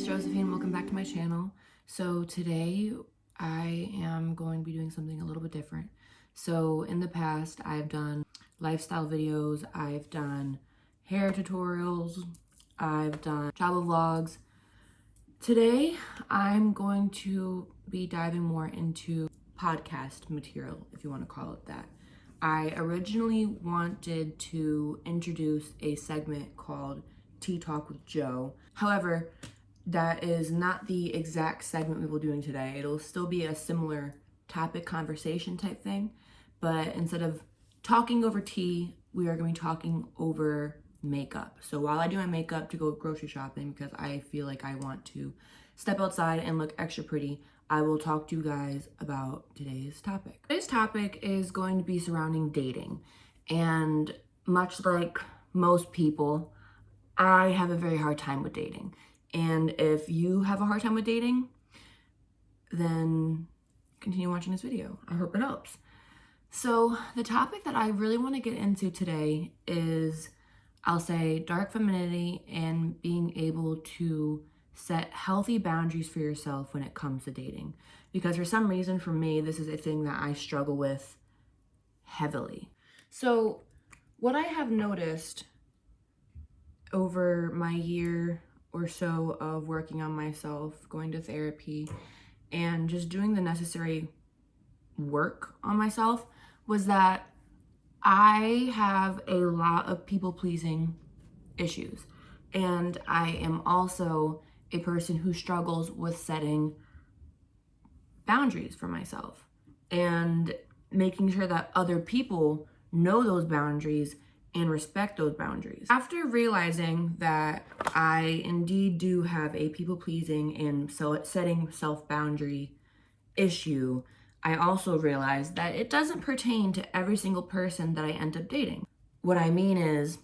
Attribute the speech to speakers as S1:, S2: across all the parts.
S1: Josephine, welcome back to my channel. So today I am going to be doing something a little bit different. So in the past I've done lifestyle videos, I've done hair tutorials, I've done travel vlogs. Today I'm going to be diving more into podcast material, if you want to call it that. I originally wanted to introduce a segment called Tea Talk with Joe. However, that is not the exact segment we will be doing today. It'll still be a similar topic conversation type thing, but instead of talking over tea, we are going to be talking over makeup. So while I do my makeup to go grocery shopping, because I feel like I want to step outside and look extra pretty, I will talk to you guys about today's topic. Today's topic is going to be surrounding dating. And much like most people, I have a very hard time with dating. And if you have a hard time with dating, then continue watching this video. I hope it helps. So the topic that I really want to get into today is, I'll say, dark femininity and being able to set healthy boundaries for yourself when it comes to dating. Because for some reason, for me, this is a thing that I struggle with heavily. So what I have noticed over my year or so of working on myself, going to therapy, and just doing the necessary work on myself was that I have a lot of people-pleasing issues. And I am also a person who struggles with setting boundaries for myself and making sure that other people know those boundaries and respect those boundaries. After realizing that I indeed do have a people-pleasing and setting self-boundary issue, I also realized that it doesn't pertain to every single person that I end up dating. What I mean is,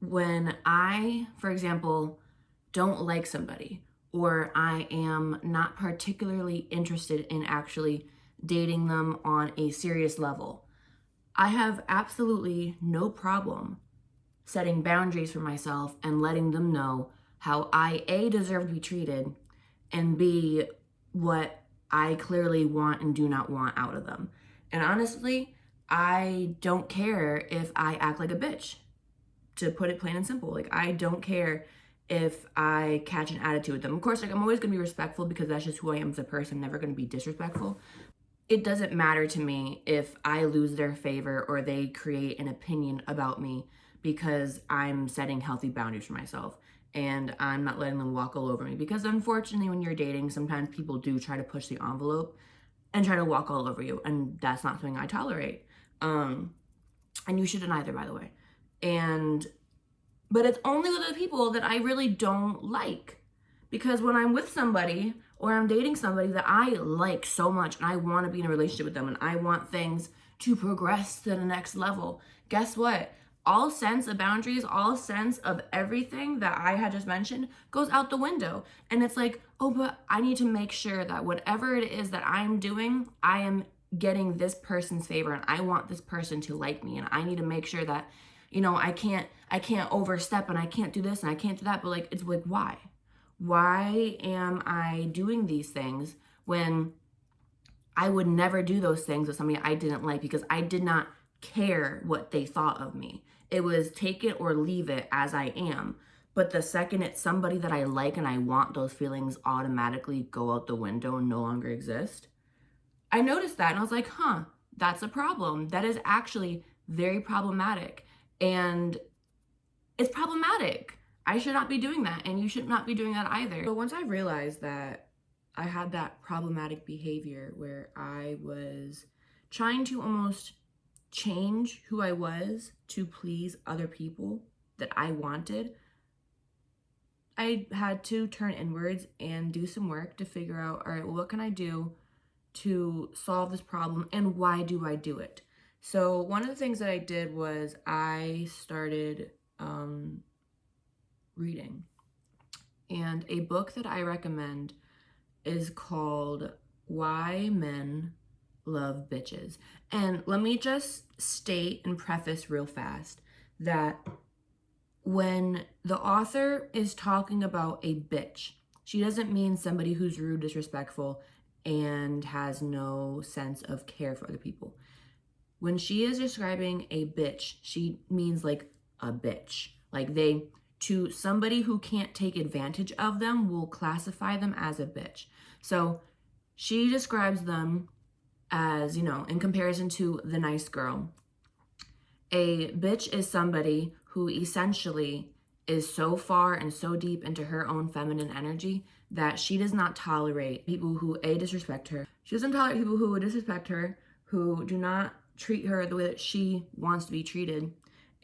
S1: when I, for example, don't like somebody, or I am not particularly interested in actually dating them on a serious level, I have absolutely no problem setting boundaries for myself and letting them know how I, A, deserve to be treated, and B, what I clearly want and do not want out of them. And honestly, I don't care if I act like a bitch, to put it plain and simple. Like, I don't care if I catch an attitude with them. Of course, like, I'm always gonna be respectful because that's just who I am as a person. I'm never gonna be disrespectful. It doesn't matter to me if I lose their favor or they create an opinion about me, because I'm setting healthy boundaries for myself and I'm not letting them walk all over me. Because unfortunately, when you're dating, sometimes people do try to push the envelope and try to walk all over you, and that's not something I tolerate. And you shouldn't either, by the way. But it's only with the people that I really don't like. Because when I'm with somebody or I'm dating somebody that I like so much and I want to be in a relationship with them and I want things to progress to the next level, guess what? All sense of boundaries, all sense of everything that I had just mentioned goes out the window. And it's like, oh, but I need to make sure that whatever it is that I'm doing, I am getting this person's favor and I want this person to like me. And I need to make sure that, I can't overstep and I can't do this and I can't do that. But like, it's like, why? Why am I doing these things when I would never do those things with somebody I didn't like, because I did not care what they thought of me? It was take it or leave it as I am. But the second it's somebody that I like and I want, those feelings automatically go out the window and no longer exist. I noticed that and I was like, that's a problem. That is actually very problematic. And it's problematic. I should not be doing that, and you should not be doing that either. So once I realized that I had that problematic behavior where I was trying to almost change who I was to please other people that I wanted, I had to turn inwards and do some work to figure out, all right, well, what can I do to solve this problem, and why do I do it? So one of the things that I did was I started reading. And a book that I recommend is called Why Men Love Bitches. And let me just state and preface real fast that when the author is talking about a bitch, she doesn't mean somebody who's rude, disrespectful, and has no sense of care for other people. When she is describing a bitch, she means like a bitch. Like to somebody who can't take advantage of them, will classify them as a bitch. So she describes them as, in comparison to the nice girl. A bitch is somebody who essentially is so far and so deep into her own feminine energy that she does not tolerate people who disrespect her. She doesn't tolerate people who disrespect her, who do not treat her the way that she wants to be treated.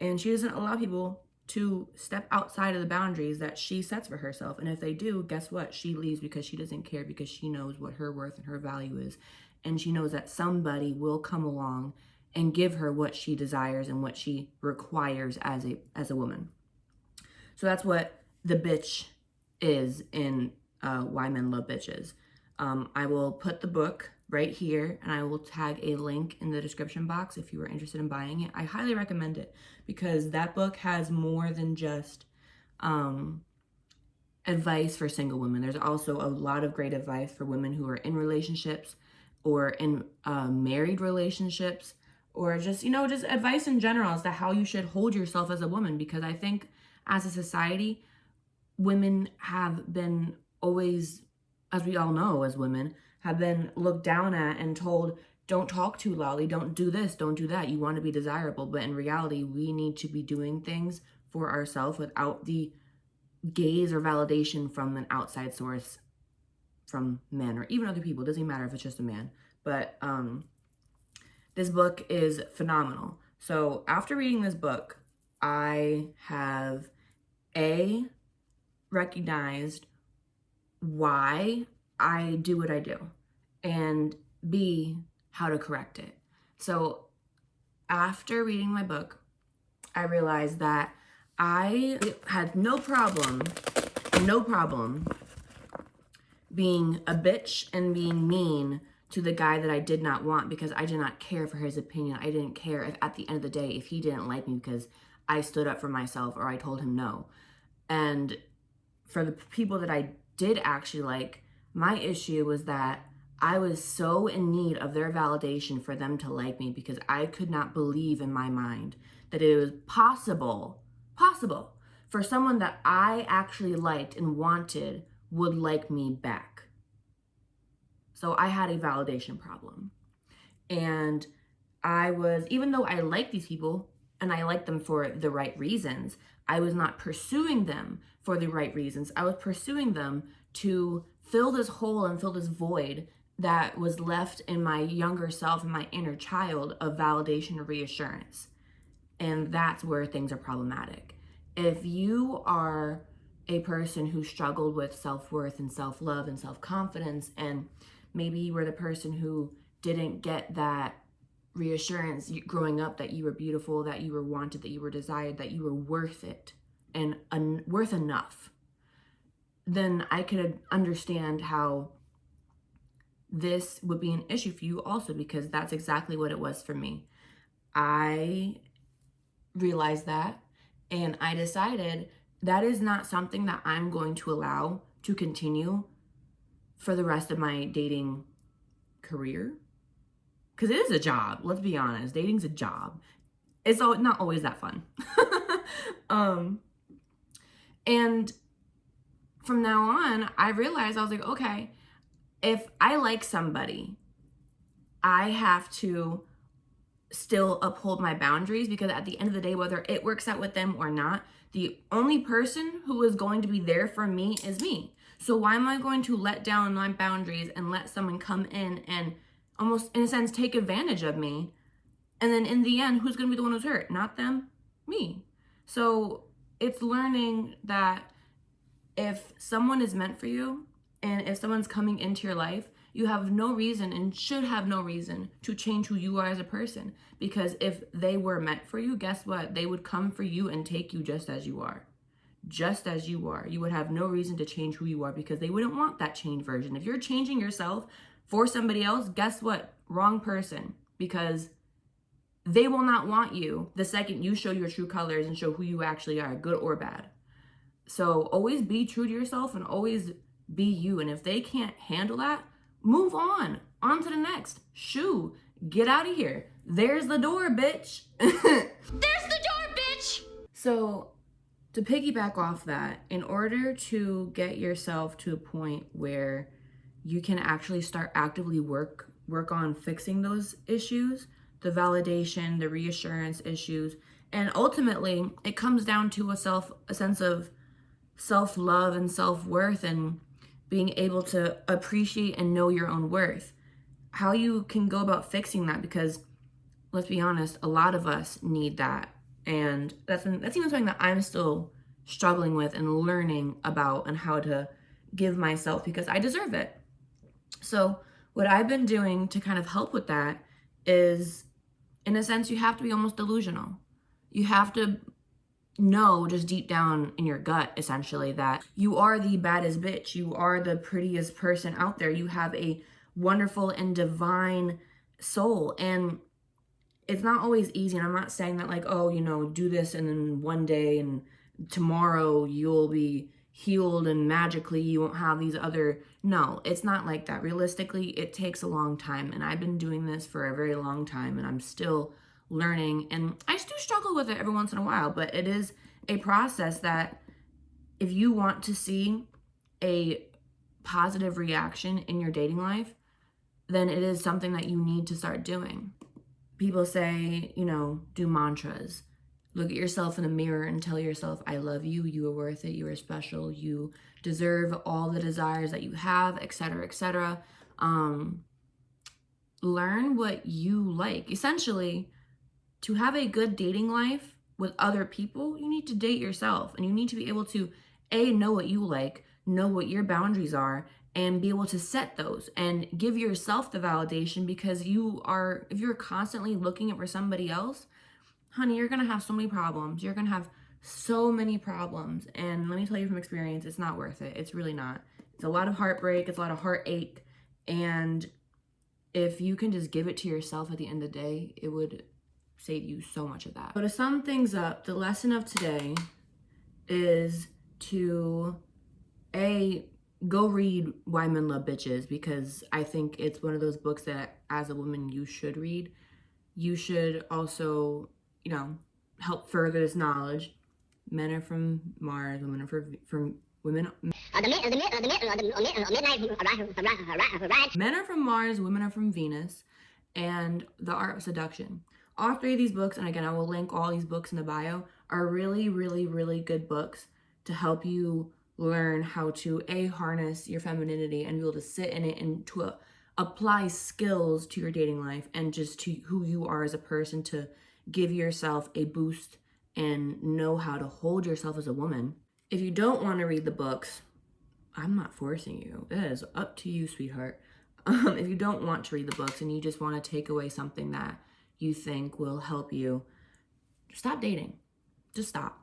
S1: And she doesn't allow people to step outside of the boundaries that she sets for herself. And if they do, guess what? She leaves because she doesn't care, because she knows what her worth and her value is. And she knows that somebody will come along and give her what she desires and what she requires as a woman. So that's what the bitch is in Why Men Love Bitches. I will put the book right here, and I will tag a link in the description box if you are interested in buying it. I highly recommend it because that book has more than just advice for single women. There's also a lot of great advice for women who are in relationships or in married relationships, or just advice in general as to how you should hold yourself as a woman. Because I think as a society, women have been always, as we all know as women, have been looked down at and told, don't talk too loudly, don't do this, don't do that, you want to be desirable. But in reality, we need to be doing things for ourselves without the gaze or validation from an outside source, from men or even other people. It doesn't matter if it's just a man. But this book is phenomenal. So after reading this book, I have recognized why I do what I do, and B, how to correct it. So after reading my book, I realized that I had no problem being a bitch and being mean to the guy that I did not want, because I did not care for his opinion. I didn't care if at the end of the day, if he didn't like me because I stood up for myself or I told him no. And for the people that I did actually like, my issue was that I was so in need of their validation for them to like me, because I could not believe in my mind that it was possible for someone that I actually liked and wanted would like me back. So I had a validation problem. And I was, even though I liked these people and I liked them for the right reasons, I was not pursuing them for the right reasons. I was pursuing them to fill this hole and fill this void that was left in my younger self and my inner child of validation and reassurance. And that's where things are problematic. If you are a person who struggled with self-worth and self-love and self-confidence, and maybe you were the person who didn't get that reassurance growing up that you were beautiful, that you were wanted, that you were desired, that you were worth it and worth enough, then I could understand how this would be an issue for you also, because that's exactly what it was for me. I realized that, and I decided that is not something that I'm going to allow to continue for the rest of my dating career. Because it is a job, let's be honest. Dating's a job. It's not always that fun. And from now on, I realized, I was like, okay, if I like somebody, I have to still uphold my boundaries, because at the end of the day, whether it works out with them or not, the only person who is going to be there for me is me. So why am I going to let down my boundaries and let someone come in and almost, in a sense, take advantage of me? And then in the end, who's going to be the one who's hurt? Not them, me. So it's learning that if someone is meant for you, and if someone's coming into your life, you have no reason and should have no reason to change who you are as a person. Because if they were meant for you, guess what? They would come for you and take you just as you are. Just as you are. You would have no reason to change who you are, because they wouldn't want that changed version. If you're changing yourself for somebody else, guess what? Wrong person. Because they will not want you the second you show your true colors and show who you actually are, good or bad. So always be true to yourself and always be you. And if they can't handle that, move on to the next. Shoo, get out of here. There's the door, bitch.
S2: There's the door, bitch.
S1: So to piggyback off that, in order to get yourself to a point where you can actually start actively work on fixing those issues, the validation, the reassurance issues, and ultimately it comes down to a sense of self-love and self-worth and being able to appreciate and know your own worth. How you can go about fixing that, because let's be honest, a lot of us need that. And that's even something that I'm still struggling with and learning about and how to give myself, because I deserve it. So what I've been doing to kind of help with that is, in a sense, you have to be almost delusional. You have to know just deep down in your gut, essentially, that you are the baddest bitch. You are the prettiest person out there. You have a wonderful and divine soul. And it's not always easy. And I'm not saying that like, oh, do this and then one day and tomorrow you'll be healed and magically you won't have these other... No, it's not like that. Realistically, it takes a long time. And I've been doing this for a very long time and I'm still learning. And I do struggle with it every once in a while, but it is a process that if you want to see a positive reaction in your dating life, then it is something that you need to start doing. People say, do mantras. Look at yourself in the mirror and tell yourself, I love you, you are worth it, you are special, you deserve all the desires that you have, etc., etc. Learn what you like. Essentially, to have a good dating life with other people, you need to date yourself. And you need to be able to, A, know what you like, know what your boundaries are, and be able to set those and give yourself the validation, because if you're constantly looking for somebody else, honey, you're going to have so many problems. You're going to have so many problems. And let me tell you from experience, it's not worth it. It's really not. It's a lot of heartbreak. It's a lot of heartache. And if you can just give it to yourself at the end of the day, it would save you so much of that. So to sum things up, the lesson of today is to, A, go read Why Men Love Bitches, because I think it's one of those books that as a woman you should read. You should also, help further this knowledge. Men are from Mars, women are from women. Men are from Mars, women are from Venus, and The Art of Seduction. All three of these books, and again, I will link all these books in the bio, are really, really, really good books to help you learn how to, A, harness your femininity and be able to sit in it and to apply skills to your dating life and just to who you are as a person, to give yourself a boost and know how to hold yourself as a woman. If you don't want to read the books, I'm not forcing you. It is up to you, sweetheart. If you don't want to read the books and you just want to take away something that you think will help you, stop dating. Just stop.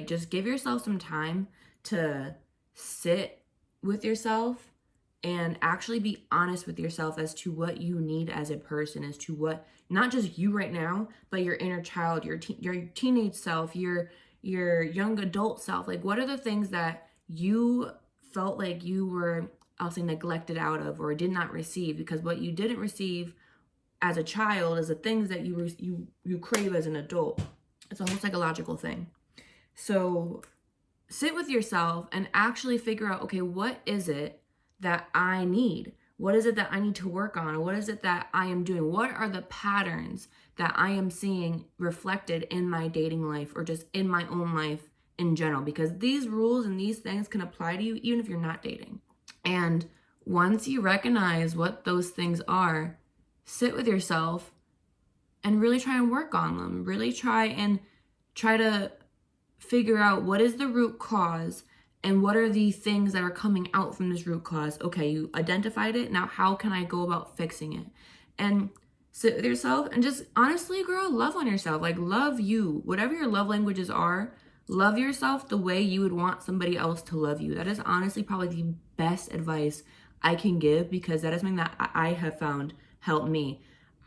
S1: Just give yourself some time to sit with yourself and actually be honest with yourself as to what you need as a person, as to what, not just you right now, but your inner child, your teenage self, your young adult self. What are the things that you felt like you were, I'll say, neglected out of or did not receive? Because what you didn't receive as a child is the things that you crave as an adult. It's a whole psychological thing. So sit with yourself and actually figure out, okay, what is it that I need? What is it that I need to work on? What is it that I am doing? What are the patterns that I am seeing reflected in my dating life or just in my own life in general? Because these rules and these things can apply to you even if you're not dating. And once you recognize what those things are, sit with yourself and really try and work on them. Really try to figure out what is the root cause and what are the things that are coming out from this root cause. Okay, you identified it. Now how can I go about fixing it? And sit with yourself and just honestly, girl, love on yourself. Love you. Whatever your love languages are, love yourself the way you would want somebody else to love you. That is honestly probably the best advice I can give, because that is something that I have found helped me.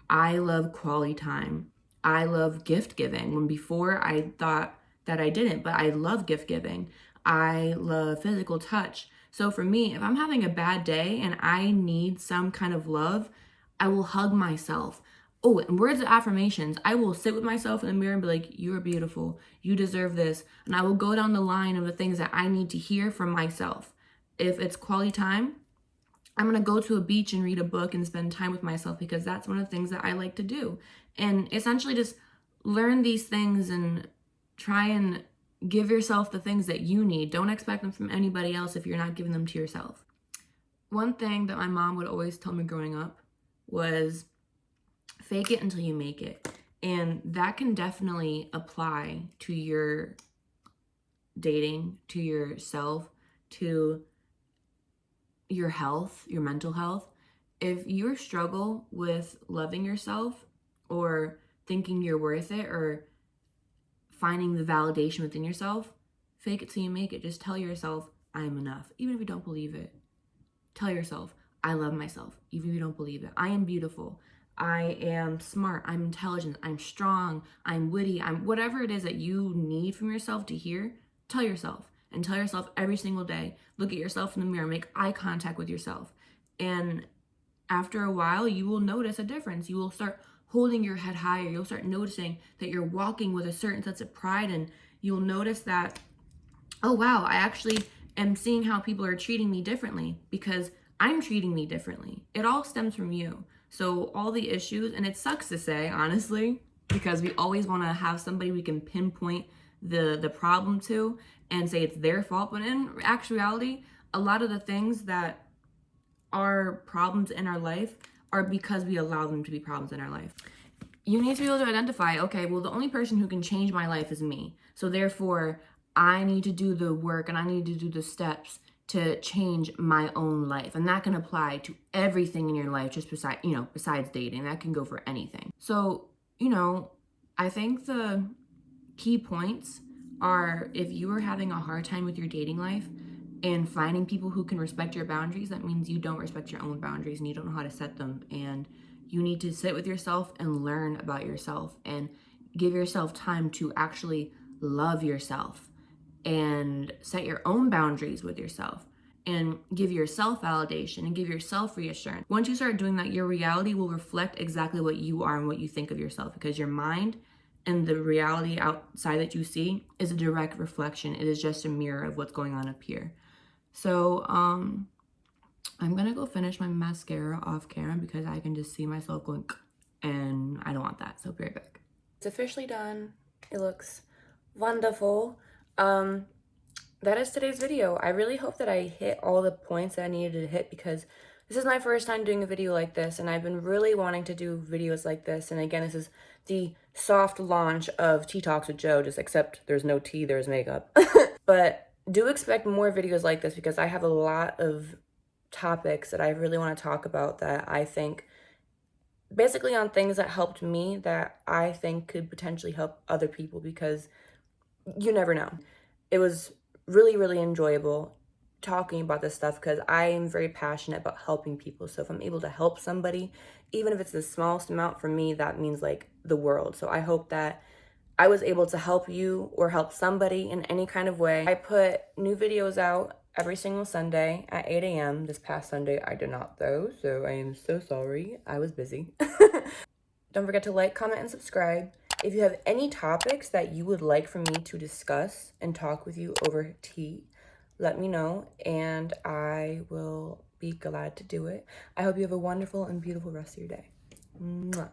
S1: I love quality time. I love gift giving, when before I thought that I didn't, but I love gift giving. I love physical touch. So for me, if I'm having a bad day and I need some kind of love, I will hug myself. Oh, and words of affirmations. I will sit with myself in the mirror and be like, you are beautiful. You deserve this. And I will go down the line of the things that I need to hear from myself. If it's quality time, I'm going to go to a beach and read a book and spend time with myself, because that's one of the things that I like to do. And essentially just learn these things and try and give yourself the things that you need. Don't expect them from anybody else if you're not giving them to yourself. One thing that my mom would always tell me growing up was fake it until you make it. And that can definitely apply to your dating, to yourself, to your health, your mental health. If you struggle with loving yourself or thinking you're worth it or finding the validation within yourself, fake it till you make it. Just tell yourself, I am enough, even if you don't believe it. Tell yourself, I love myself, even if you don't believe it. I am beautiful. I am smart. I'm intelligent. I'm strong. I'm witty. I'm whatever it is that you need from yourself to hear, tell yourself. And tell yourself every single day. Look at yourself in the mirror. Make eye contact with yourself. And after a while, you will notice a difference. You will start holding your head higher. You'll start noticing that you're walking with a certain sense of pride. And you'll notice that, oh, wow, I actually am seeing how people are treating me differently because I'm treating me differently. It all stems from you. So all the issues, and it sucks to say, honestly, because we always want to have somebody we can pinpoint the problem to and say it's their fault. But in actuality, a lot of the things that are problems in our life are because we allow them to be problems in our life. You need to be able to identify, okay, well, the only person who can change my life is me. So therefore, I need to do the work and I need to do the steps to change my own life. And that can apply to everything in your life, just besides dating. That can go for anything. So, I think the key points are, if you are having a hard time with your dating life and finding people who can respect your boundaries, that means you don't respect your own boundaries and you don't know how to set them. And you need to sit with yourself and learn about yourself and give yourself time to actually love yourself and set your own boundaries with yourself and give yourself validation and give yourself reassurance. Once you start doing that, your reality will reflect exactly what you are and what you think of yourself, because your mind and the reality outside that you see is a direct reflection. It is just a mirror of what's going on up here. So I'm gonna go finish my mascara off camera because I can just see myself going, and I don't want that. So be right back. It's officially done. It looks wonderful. That is today's video. I really hope that I hit all the points that I needed to hit, because this is my first time doing a video like this, and I've been really wanting to do videos like this. And again, this is the soft launch of Tea Talks with Jo, just except there's no tea, there's makeup. But do expect more videos like this, because I have a lot of topics that I really want to talk about that I think, basically on things that helped me that I think could potentially help other people, because you never know. It was really, really enjoyable talking about this stuff because I am very passionate about helping people. So if I'm able to help somebody, even if it's the smallest amount, for me, that means like the world. So I hope that I was able to help you or help somebody in any kind of way. I put new videos out every single Sunday at 8 a.m. This past Sunday, I did not though, so I am so sorry. I was busy. Don't forget to like, comment, and subscribe. If you have any topics that you would like for me to discuss and talk with you over tea, let me know, and I will be glad to do it. I hope you have a wonderful and beautiful rest of your day. Mwah.